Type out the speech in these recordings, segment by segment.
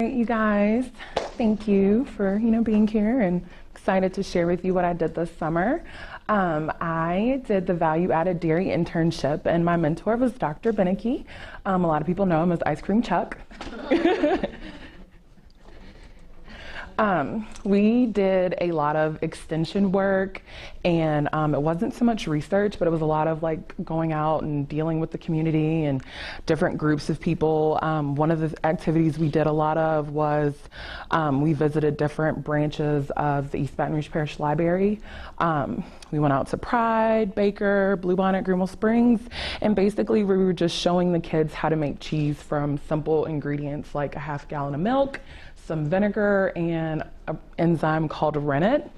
All right, you guys, thank you for being here, and excited to share with you what I did this summer. I did the value-added dairy internship, and my mentor was Dr. Beneke. A lot of people know him as Ice Cream Chuck. We did a lot of extension work, and it wasn't so much research, but it was a lot of like going out and dealing with the community and different groups of people. One of the activities we did a lot of was we visited different branches of the East Baton Rouge Parish Library. We went out to Pride, Baker, Bluebonnet, Greenville Springs, and basically we were just showing the kids how to make cheese from simple ingredients like a half gallon of milk, some vinegar, and an enzyme called rennet.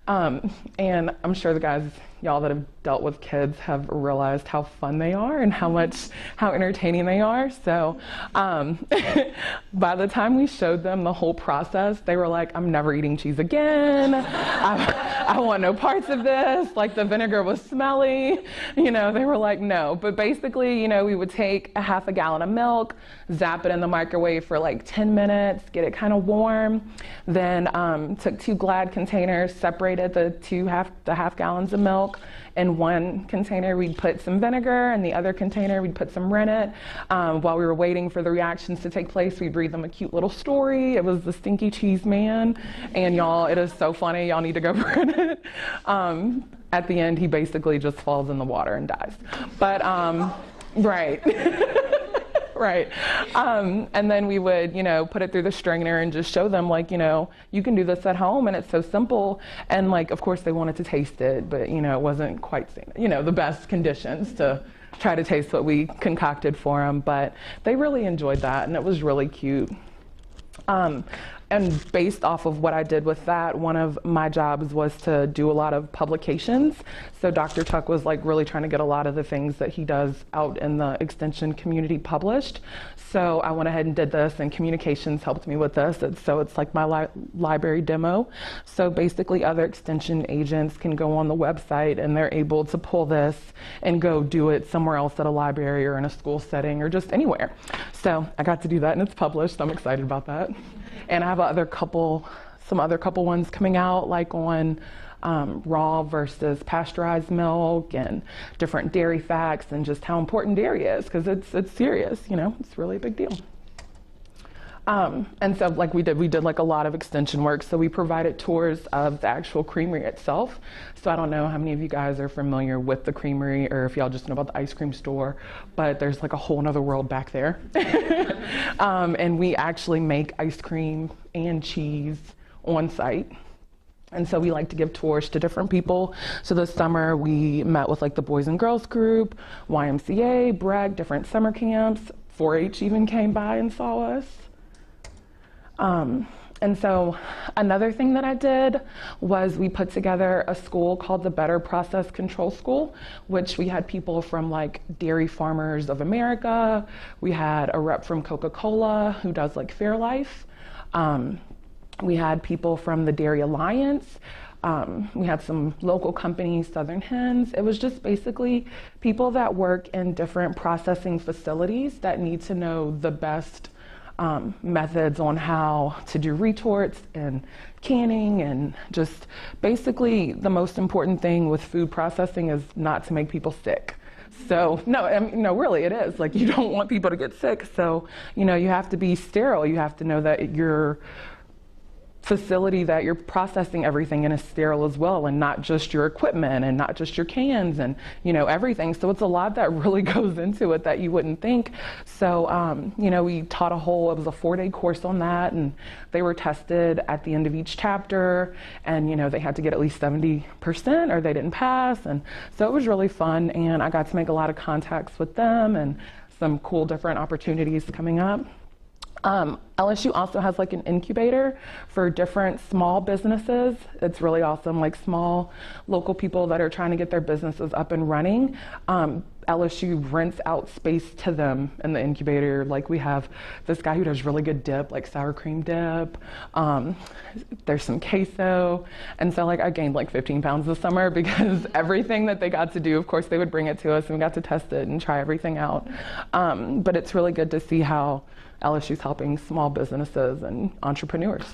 And I'm sure the guys, y'all that have dealt with kids have realized how fun they are and how entertaining they are. So by the time we showed them the whole process, they were like, I'm never eating cheese again. I want no parts of this. Like, the vinegar was smelly. They were like, no. But basically, we would take a half a gallon of milk, zap it in the microwave for like 10 minutes, get it kind of warm. Then took 2 Glad containers, separated the half gallons of milk. In one container, we'd put some vinegar. In the other container, we'd put some rennet. While we were waiting for the reactions to take place, we'd read them a cute little story. It was The Stinky Cheese Man. And y'all, it is so funny. Y'all need to go read it. At the end, he basically just falls in the water and dies. But, right. Right. And then we would, put it through the strainer and just show them, like, you can do this at home, and it's so simple. And, like, of course, they wanted to taste it, but, it wasn't quite, the best conditions to try to taste what we concocted for them. But they really enjoyed that, and it was really cute. And based off of what I did with that, one of my jobs was to do a lot of publications. So Dr. Tuck was like really trying to get a lot of the things that he does out in the extension community published. So I went ahead and did this, and communications helped me with this. So it's like my library demo. So basically other extension agents can go on the website and they're able to pull this and go do it somewhere else at a library or in a school setting or just anywhere. So I got to do that, and it's published. I'm excited about that. And I have some other couple ones coming out, like on raw versus pasteurized milk and different dairy facts and just how important dairy is, because it's serious, it's really a big deal. And so like we did like a lot of extension work. So we provided tours of the actual creamery itself. So I don't know how many of you guys are familiar with the creamery, or if y'all just know about the ice cream store, but there's like a whole nother world back there. And we actually make ice cream and cheese on site. And so we like to give tours to different people. So this summer we met with like the Boys and Girls Group, YMCA, BREC, different summer camps. 4-H even came by and saw us. And so another thing that I did was we put together a school called the Better Process Control School, which we had people from like Dairy Farmers of America. We had a rep from Coca-Cola who does like Fairlife. We had people from the Dairy Alliance. We had some local companies, Southern Hens. It was just basically people that work in different processing facilities that need to know the best methods on how to do retorts and canning, and just basically the most important thing with food processing is not to make people sick. So no, really it is. Like, you don't want people to get sick. So, you have to be sterile. You have to know that your facility that you're processing everything in is sterile as well, and not just your equipment and not just your cans and everything. So it's a lot that really goes into it that you wouldn't think. So we taught it was a 4-day course on that, and they were tested at the end of each chapter, and they had to get at least 70% or they didn't pass. And so it was really fun, and I got to make a lot of contacts with them and some cool different opportunities coming up. LSU also has like an incubator for different small businesses. It's really awesome, like small local people that are trying to get their businesses up and running. LSU rents out space to them in the incubator. Like we have this guy who does really good dip, like sour cream dip. There's some queso. And so like I gained like 15 pounds this summer because everything that they got to do, of course they would bring it to us and we got to test it and try everything out. But it's really good to see how LSU's helping small businesses and entrepreneurs.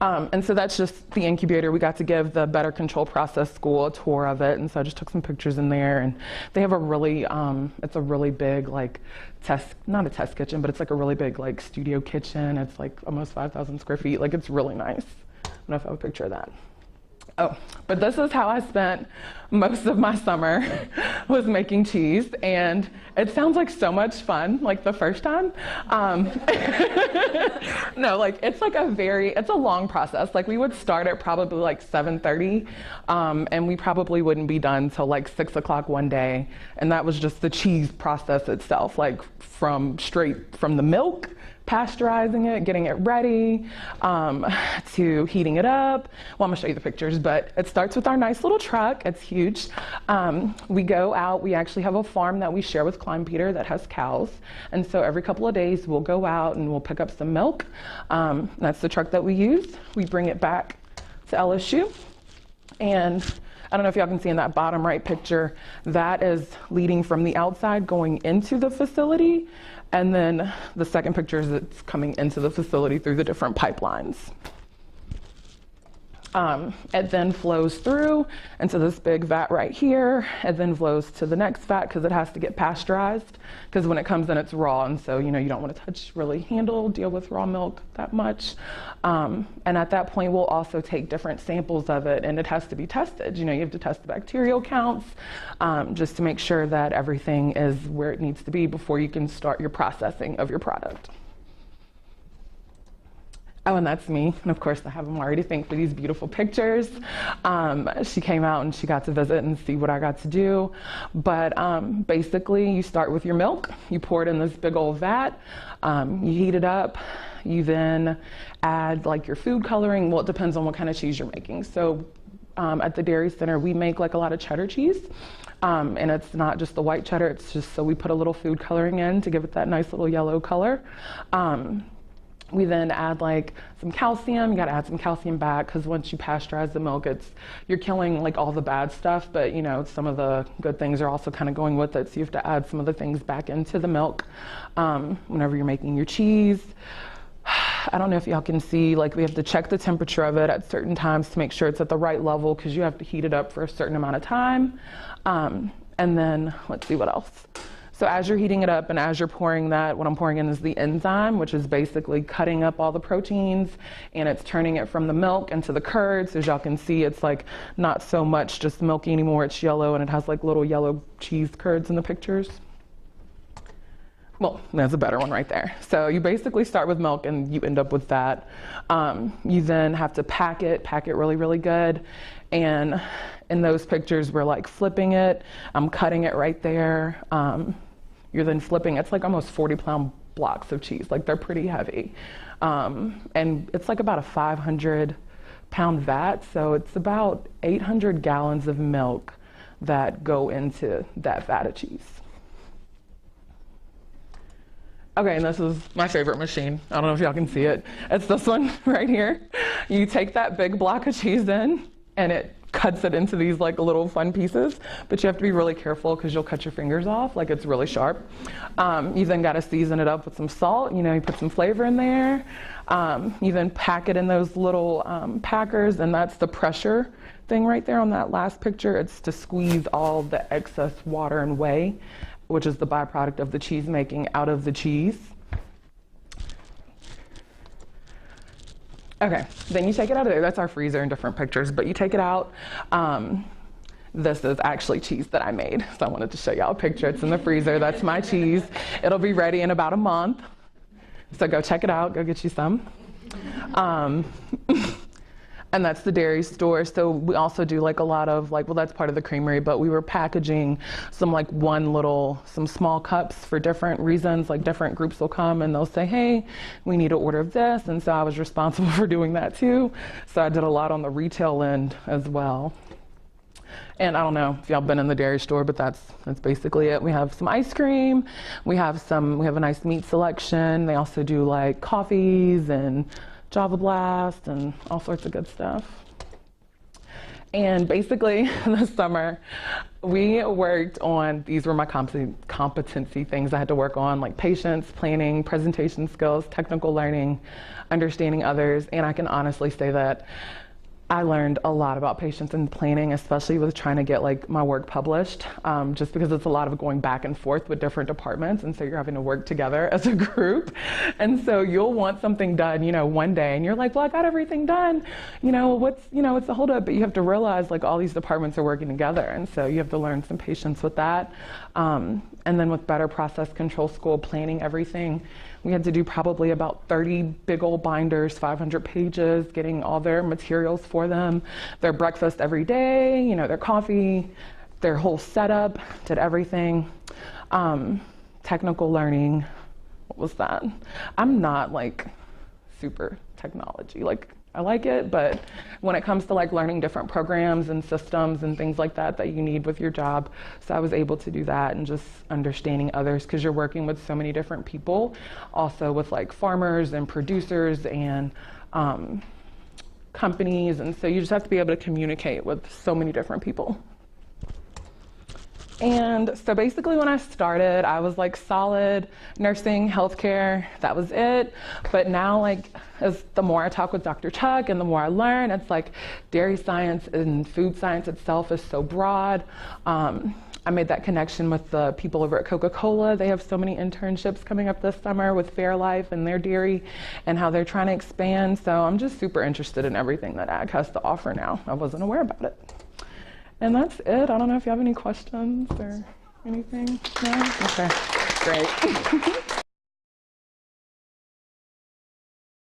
And so that's just the incubator. We got to give the Better Control Process School a tour of it, and so I just took some pictures in there. And they have a really, it's a really big like not a test kitchen, but it's like a really big like studio kitchen. It's like almost 5,000 square feet. Like it's really nice. I don't know if I have a picture of that. Oh, but this is how I spent most of my summer was making cheese, and it sounds like so much fun, like the first time. No, like it's a long process. Like we would start at probably like 7:30, and we probably wouldn't be done till like 6 o'clock one day, and that was just the cheese process itself, like straight from the milk, pasteurizing it, getting it ready, to heating it up. Well, I'm gonna show you the pictures, but it starts with our nice little truck. It's huge. We go out, we actually have a farm that we share with Klein Peter that has cows. And so every couple of days we'll go out and we'll pick up some milk. That's the truck that we use. We bring it back to LSU. And I don't know if y'all can see in that bottom right picture, that is leading from the outside going into the facility. And then the second picture is it's coming into the facility through the different pipelines. It then flows through into this big vat right here. It then flows to the next vat because it has to get pasteurized, because when it comes in it's raw, and so you don't want to deal with raw milk that much. And at that point we'll also take different samples of it, and it has to be tested. You have to test the bacterial counts, just to make sure that everything is where it needs to be before you can start your processing of your product. Oh, and that's me. And of course, I have them already thanked for these beautiful pictures. She came out and she got to visit and see what I got to do. But basically, you start with your milk. You pour it in this big old vat. You heat it up. You then add like your food coloring. Well, it depends on what kind of cheese you're making. So at the Dairy Center, we make like a lot of cheddar cheese. And it's not just the white cheddar. It's just so we put a little food coloring in to give it that nice little yellow color. We then add like some calcium. You got to add some calcium back because once you pasteurize the milk, you're killing like all the bad stuff, but some of the good things are also kind of going with it. So you have to add some of the things back into the milk whenever you're making your cheese. I don't know if y'all can see, like we have to check the temperature of it at certain times to make sure it's at the right level because you have to heat it up for a certain amount of time. And then let's see what else. So as you're heating it up and as you're pouring that, what I'm pouring in is the enzyme, which is basically cutting up all the proteins, and it's turning it from the milk into the curds. As y'all can see, it's like not so much just milky anymore, it's yellow, and it has like little yellow cheese curds in the pictures. Well, there's a better one right there. So you basically start with milk and you end up with that. You then have to pack it really, really good. And in those pictures, we're like flipping it. I'm cutting it right there. You're then flipping. It's like almost 40-pound blocks of cheese. Like they're pretty heavy. And it's like about a 500-pound vat. So it's about 800 gallons of milk that go into that vat of cheese. Okay, and this is my favorite machine. I don't know if y'all can see it. It's this one right here. You take that big block of cheese in, and it cuts it into these like little fun pieces, but you have to be really careful because you'll cut your fingers off, like it's really sharp. You then got to season it up with some salt. You put some flavor in there. You then pack it in those little packers, and that's the pressure thing right there on that last picture. It's to squeeze all the excess water and whey, which is the byproduct of the cheese making, out of the cheese. Okay, then you take it out of there. That's our freezer in different pictures, but you take it out. This is actually cheese that I made, so I wanted to show y'all a picture. It's in the freezer. That's my cheese. It'll be ready in about a month. So go check it out. Go get you some. And that's the dairy store. So we also do like a lot of that's part of the creamery, but we were packaging some some small cups for different reasons. Like different groups will come and they'll say, hey, we need an order of this. And so I was responsible for doing that too. So I did a lot on the retail end as well. And I don't know if y'all been in the dairy store, but that's basically it. We have some ice cream, we have a nice meat selection. They also do like coffees and Java Blast and all sorts of good stuff. And basically this summer, we worked on, these were my competency things I had to work on, like patience, planning, presentation skills, technical learning, understanding others. And I can honestly say that I learned a lot about patience and planning, especially with trying to get like my work published, just because it's a lot of going back and forth with different departments. And so you're having to work together as a group. And so you'll want something done, one day and you're like, well, I got everything done. What's the holdup? But you have to realize like all these departments are working together. And so you have to learn some patience with that. And then with Better Process Control School, planning everything. We had to do probably about 30 big old binders, 500 pages, getting all their materials for them, their breakfast every day, their coffee, their whole setup, did everything. Technical learning, what was that? I'm not like super technology, I like it, but when it comes to like learning different programs and systems and things like that you need with your job, so I was able to do that and just understanding others because you're working with so many different people, also with like farmers and producers and companies, and so you just have to be able to communicate with so many different people. And so basically when I started, I was like solid nursing, healthcare, that was it. But now as the more I talk with Dr. Chuck and the more I learn, it's like dairy science and food science itself is so broad. I made that connection with the people over at Coca-Cola. They have so many internships coming up this summer with Fairlife and their dairy and how they're trying to expand. So I'm just super interested in everything that ag has to offer now. I wasn't aware about it. And that's it. I don't know if you have any questions or anything. No? Okay, great.